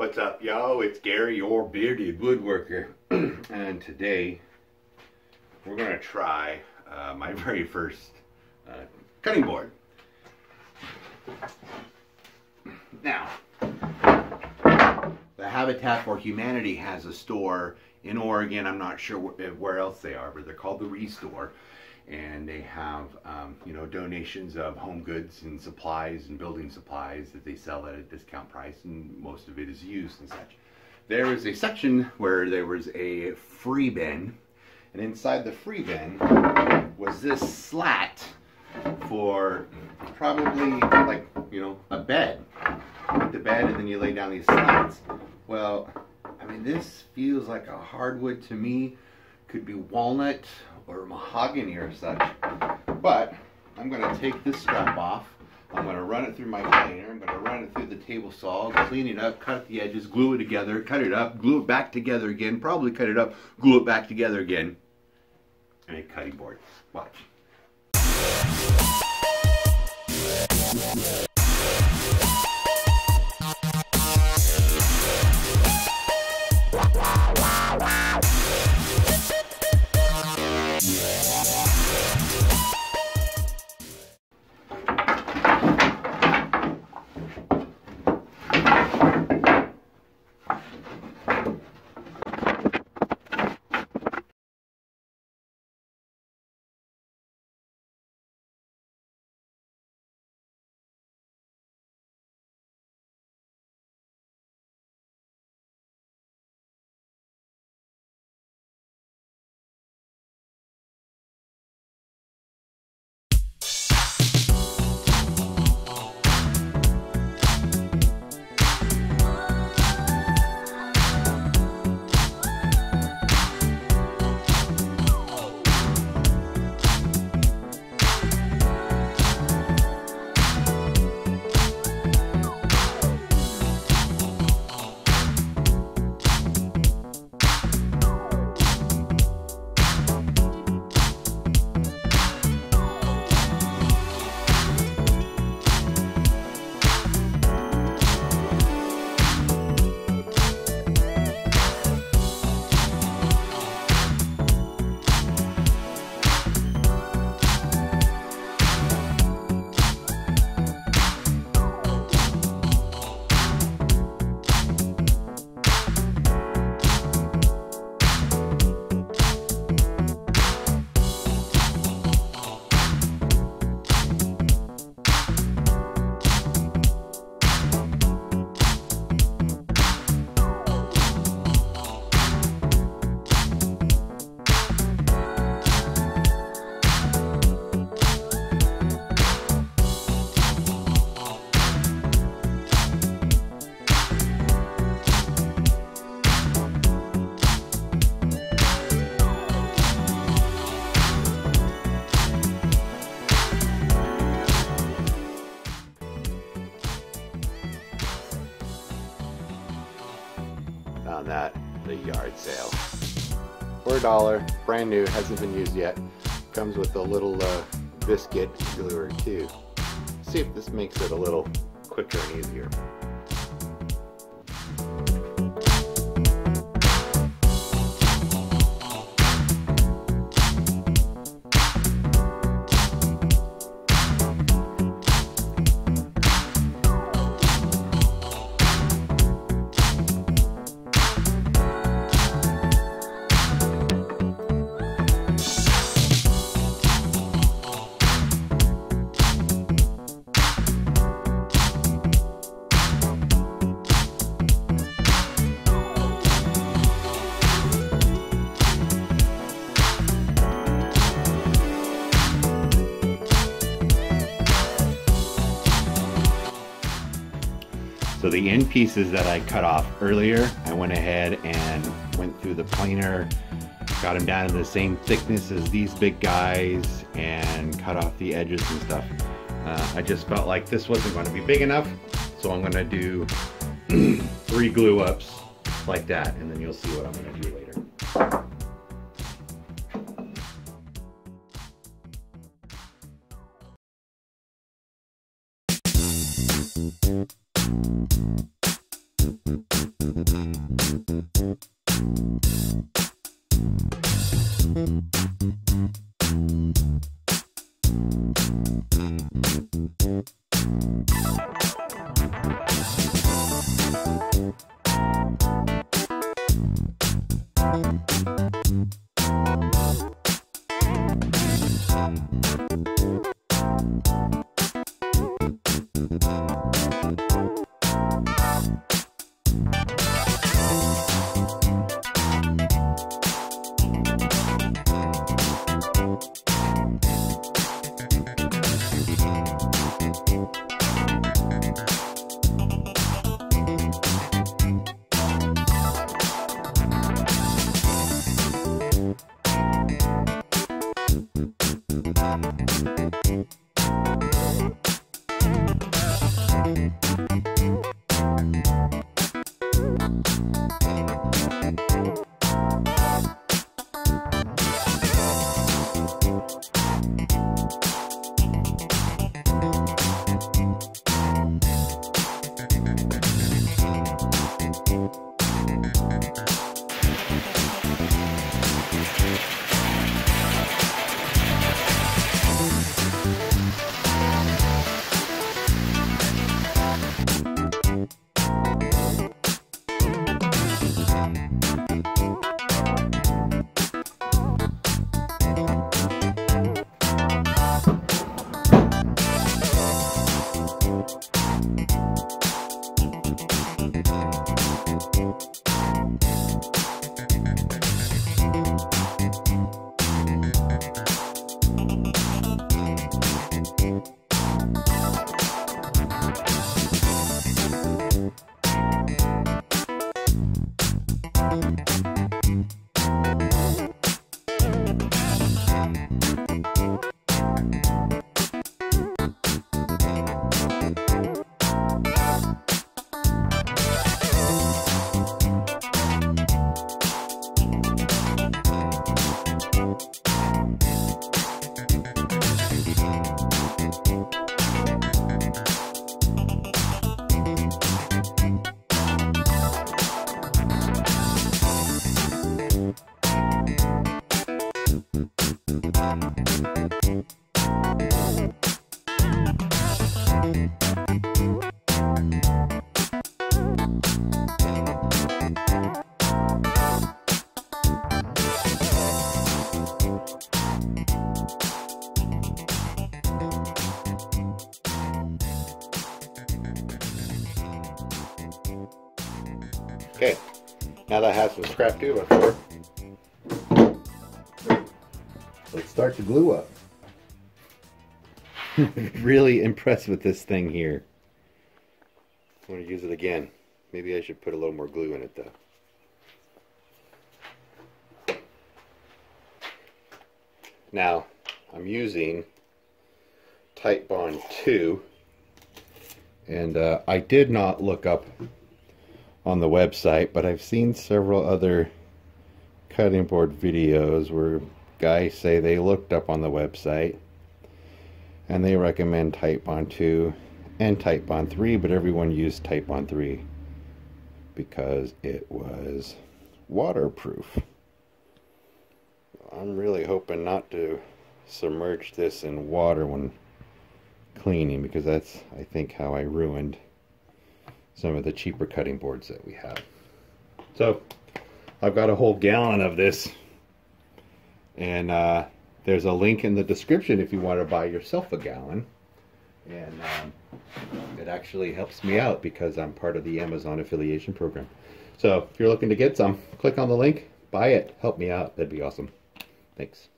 What's up, yo? It's Gary, your bearded woodworker, and today we're gonna try my very first cutting board. Now, the Habitat for Humanity has a store in Oregon. I'm not sure where else they are, but they're called the Restore, and they have donations of home goods and supplies and building supplies that they sell at a discount price, and most of it is used and such. There was a section where there was a free bin, and inside the free bin was this slat for probably like a bed. You put the bed and then you lay down these slats. Well, I mean, this feels like a hardwood to me. Could be walnut or mahogany or such. But I'm going to take this strap off. I'm going to run it through my planer. I'm going to run it through the table saw, clean it up, cut the edges, glue it together, cut it up, glue it back together again, probably cut it up, glue it back together again, and a cutting board. Watch. Found that at a yard sale for $1, brand new, hasn't been used yet. Comes with a little biscuit gluer too. See if this makes it a little quicker and easier. So the end pieces that I cut off earlier, I went ahead and went through the planer, got them down to the same thickness as these big guys, and cut off the edges and stuff. I just felt like this wasn't going to be big enough, so I'm going to do 3 glue ups like that, and then you'll see what I'm going to do later. Okay, now that I have some scrap tube on floor, let's start the glue up. Really impressed with this thing here. I'm going to use it again. Maybe I should put a little more glue in it though. Now, I'm using Titebond 2, and I did not look up on the website, but I've seen several other cutting board videos where guys say they looked up on the website and they recommend Titebond 2 and Titebond 3, but everyone used Titebond 3 because it was waterproof. I'm really hoping not to submerge this in water when cleaning, because that's, I think, how I ruined some of the cheaper cutting boards that we have. So I've got a whole gallon of this, and there's a link in the description if you want to buy yourself a gallon. And it actually helps me out because I'm part of the Amazon affiliation program. So if you're looking to get some, click on the link, buy it, help me out, that'd be awesome. Thanks.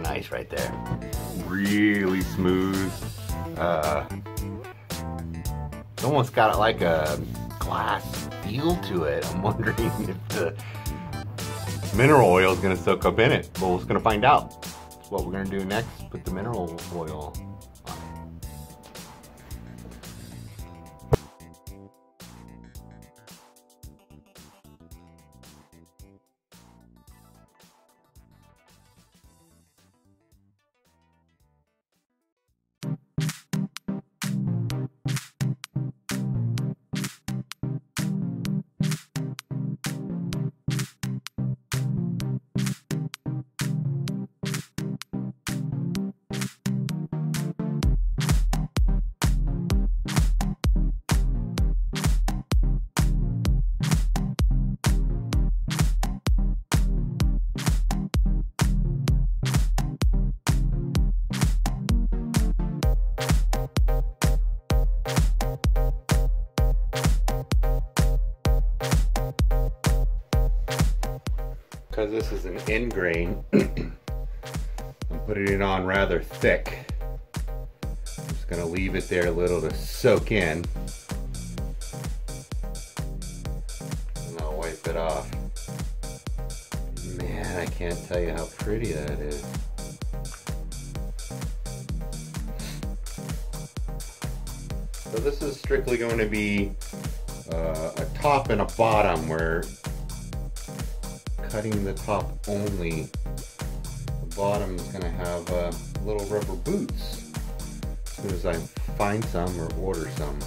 Nice right there. Really smooth. It's almost got like a glass feel to it. I'm wondering if the mineral oil is going to soak up in it. Well, we're going to find out. That's what we're going to do next. Put the mineral oil on it. because this is an end grain, I'm putting it on rather thick. I'm just going to leave it there a little to soak in. And I'll wipe it off. Man, I can't tell you how pretty that is. So this is strictly going to be a top and a bottom. We're cutting the top only. The bottom is going to have little rubber boots as soon as I find some or order some.